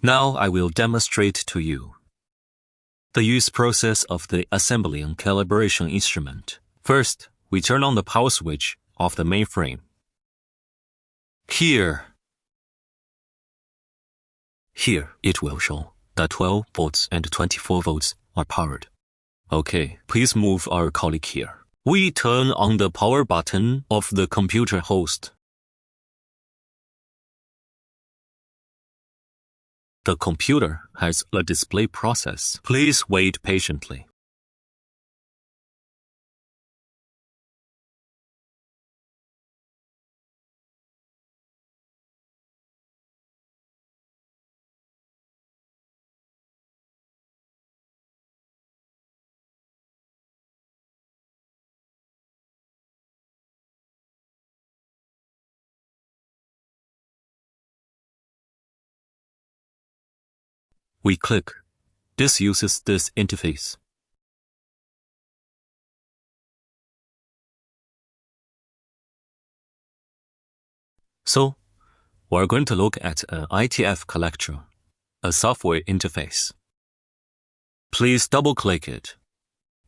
Now I will demonstrate to you the use process of the Assembleon Calibration instrument. First, we turn on the power switch of the mainframe. Here it will show that 12 volts and 24 volts are powered. Okay, please move our colleague here. We turn on the power button of the computer host. The computer has a display process. Please wait patiently. We click. This uses this interface. So, we're going to look at an ITF collector, a software interface. Please double-click it.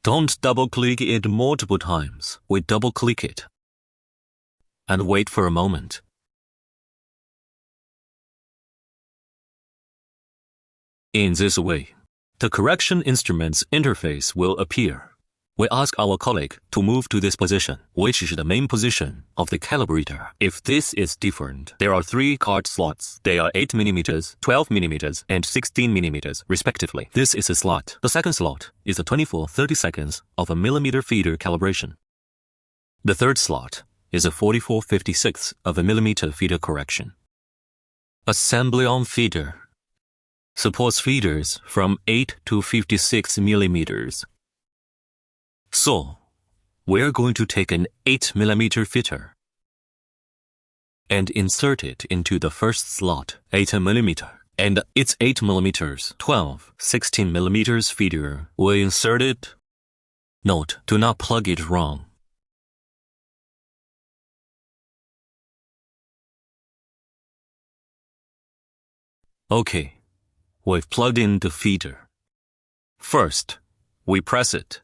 Don't double-click it multiple times. We double-click it. And wait for a moment. In this way, the correction instrument's interface will appear. We ask our colleague to move to this position, which is the main position of the calibrator. If this is different, there are 3 card slots. They are 8 mm, 12 mm, and 16 mm, respectively. This is a slot. The second slot is a 24-30 seconds of a millimeter feeder calibration. The third slot is a 44-56 of a millimeter feeder correction. Assembleon feeder supports feeders from 8 to 56 millimeters. So, we're going to take an 8 millimeter feeder and insert it into the first slot, 8 millimeter, and its 8 millimeters, 12, 16 millimeters feeder. We insert it. Note, do not plug it wrong. Okay. We've plugged in the feeder. First, we press it.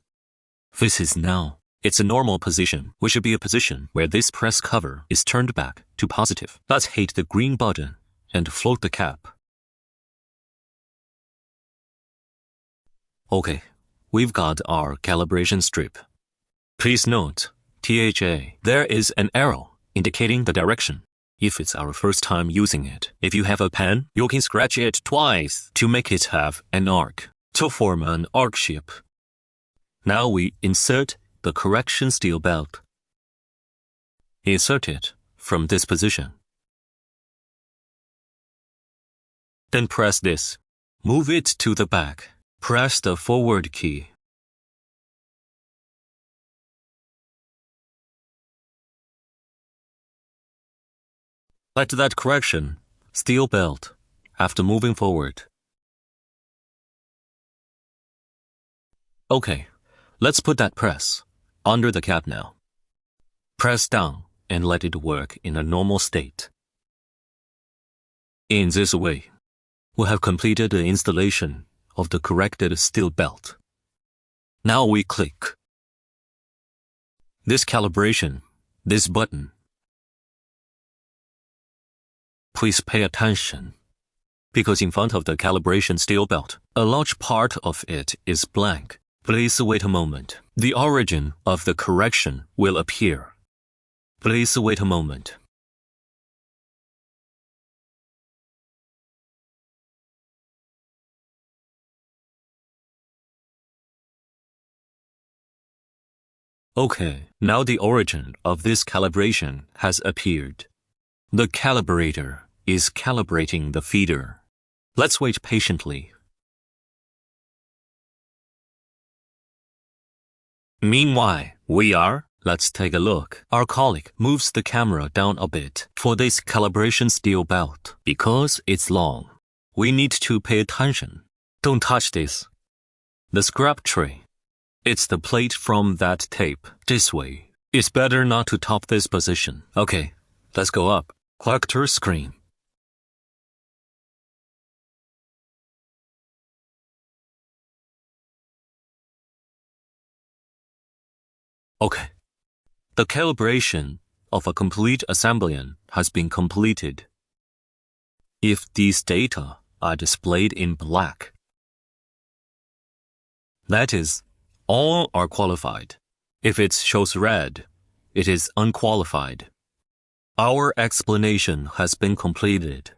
This is now. It's a normal position, which should be a position where this press cover is turned back to positive. Let's hit the green button and float the cap. Okay, we've got our calibration strip. Please note, THA, there is an arrow indicating the direction. If it's our first time using it, if you have a pen, you can scratch it twice to make it have an arc, to form an arc shape. Now we insert the correction steel belt. Insert it from this position. Then press this. Move it to the back. Press the forward key. Let that correction steel belt after moving forward. Okay, let's put that press under the cap now. Press down and let it work in a normal state. In this way, we have completed the installation of the corrected steel belt. Now we click. This calibration, this button. Please pay attention, because in front of the calibration steel belt, a large part of it is blank. Please wait a moment. The origin of the correction will appear. Please wait a moment. Okay, now the origin of this calibration has appeared. The calibrator is calibrating the feeder. Let's wait patiently. Meanwhile, let's take a look. Our colleague moves the camera down a bit for this calibration steel belt. Because it's long, we need to pay attention. Don't touch this. The scrap tray. It's the plate from that tape. This way. It's better not to top this position. Okay, let's go up. Collector screen. Okay. The calibration of a complete Assembleon has been completed. If these data are displayed in black, that is, all are qualified. If it shows red, it is unqualified. Our explanation has been completed.